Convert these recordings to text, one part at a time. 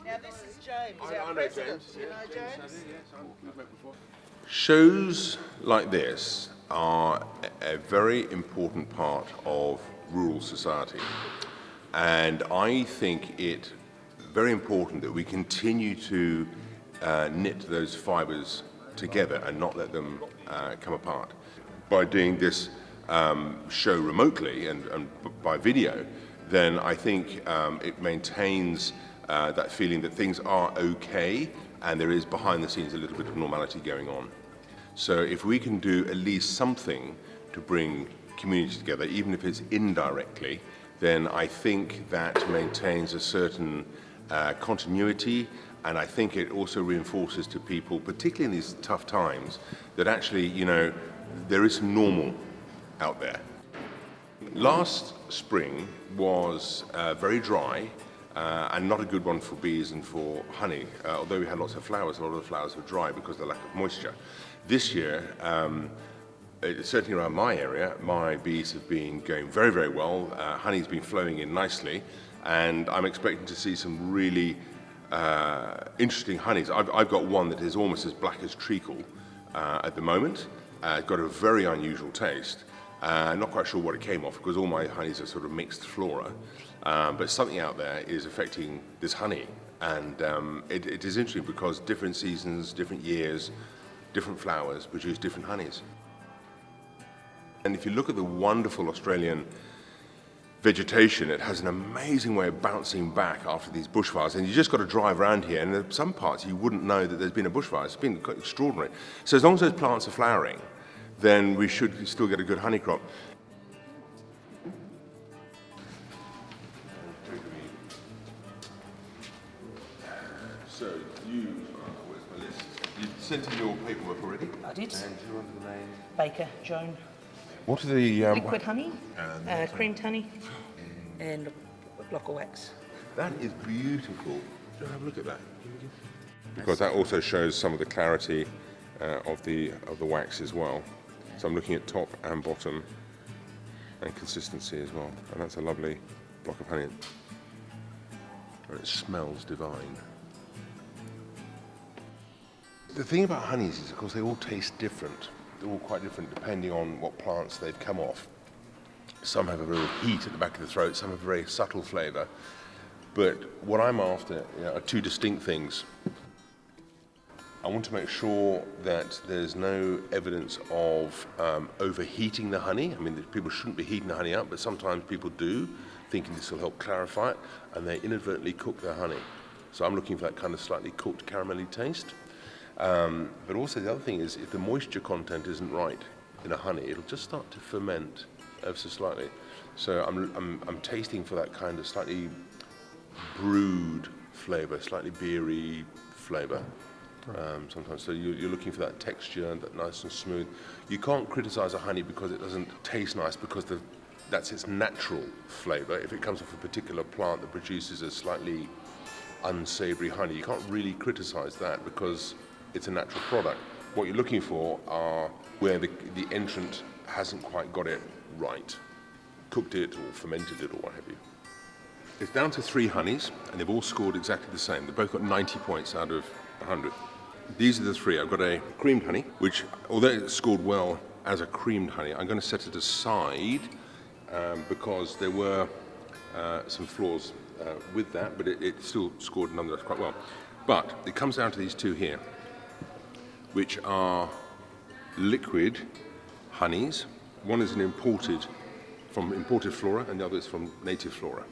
Now this is James, our president. You know James? Shows like this are a very important part of rural society, and I think it very important that we continue to knit those fibres together and not let them come apart. By doing this show remotely and by video, then I think it maintains that feeling that things are okay and there is behind the scenes a little bit of normality going on. So if we can do at least something to bring communities together, even if it's indirectly, then I think that maintains a certain continuity, and I think it also reinforces to people, particularly in these tough times, that actually, you know, there is some normal out there. Last spring was very dry and not a good one for bees and for honey. Although we had lots of flowers, a lot of the flowers were dry because of the lack of moisture. This year, certainly around my area, my bees have been going very, very well. Honey's been flowing in nicely, and I'm expecting to see some really interesting honeys. I've got one that is almost as black as treacle at the moment. It's got a very unusual taste. I'm not quite sure what it came off because all my honeys are sort of mixed flora, but something out there is affecting this honey, and it is interesting because different seasons, different years, different flowers produce different honeys. And if you look at the wonderful Australian vegetation, it has an amazing way of bouncing back after these bushfires, and you just got to drive around here, and in some parts you wouldn't know that there's been a bushfire. It's been quite extraordinary. So as long as those plants are flowering, then we should still get a good honey crop. So where's my list? You sent in your paperwork already? I did. And you're under the name? Baker, Joan. What are the... Liquid honey, creamed honey, and a block of wax. That is beautiful. Have a look at that. Because that also shows some of the clarity of the wax as well. So I'm looking at top and bottom and consistency as well. And that's a lovely block of honey. And it smells divine. The thing about honeys is, of course, they all taste different. They're all quite different depending on what plants they've come off. Some have a real heat at the back of the throat, some have a very subtle flavour. But what I'm after, are two distinct things. I want to make sure that there's no evidence of overheating the honey. I mean, people shouldn't be heating the honey up, but sometimes people do, thinking this will help clarify it, and they inadvertently cook their honey. So I'm looking for that kind of slightly cooked caramelly taste. But also the other thing is, if the moisture content isn't right in a honey, it'll just start to ferment ever so slightly. So I'm tasting for that kind of slightly brewed flavour, slightly beery flavour. Sometimes, so you're looking for that texture, that nice and smooth. You can't criticise a honey because it doesn't taste nice, because that's its natural flavour. If it comes off a particular plant that produces a slightly unsavoury honey, you can't really criticise that because it's a natural product. What you're looking for are where the entrant hasn't quite got it right, cooked it or fermented it or what have you. It's down to 3 honeys, and they've all scored exactly the same. They've both got 90 points out of 100. These are the 3. I've got a creamed honey, which, although it scored well as a creamed honey, I'm going to set it aside because there were some flaws with that, but it still scored nonetheless quite well. But it comes down to these 2 here, which are liquid honeys. One is from imported flora, and the other is from native flora.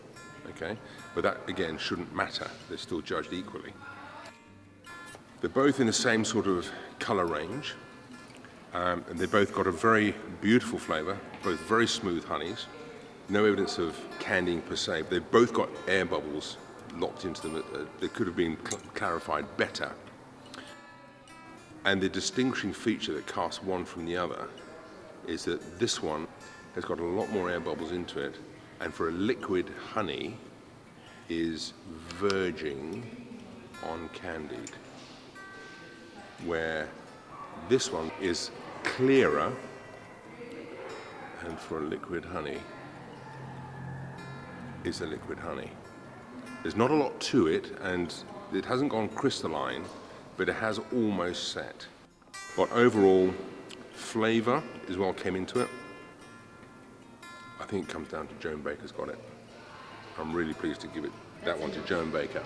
Okay, but that again shouldn't matter. They're still judged equally. They're both in the same sort of colour range, and they both got a very beautiful flavour, both very smooth honeys. No evidence of candying per se. They've both got air bubbles locked into them. They could have been clarified better. And the distinguishing feature that casts one from the other is that this one has got a lot more air bubbles into it, and for a liquid honey is verging on candied, where this one is clearer, and for a liquid honey is a liquid honey. There's not a lot to it, and it hasn't gone crystalline, but it has almost set. But overall, flavour is what came into it. I think it comes down to Joan Baker's got it. I'm really pleased to give it that one to Joan Baker.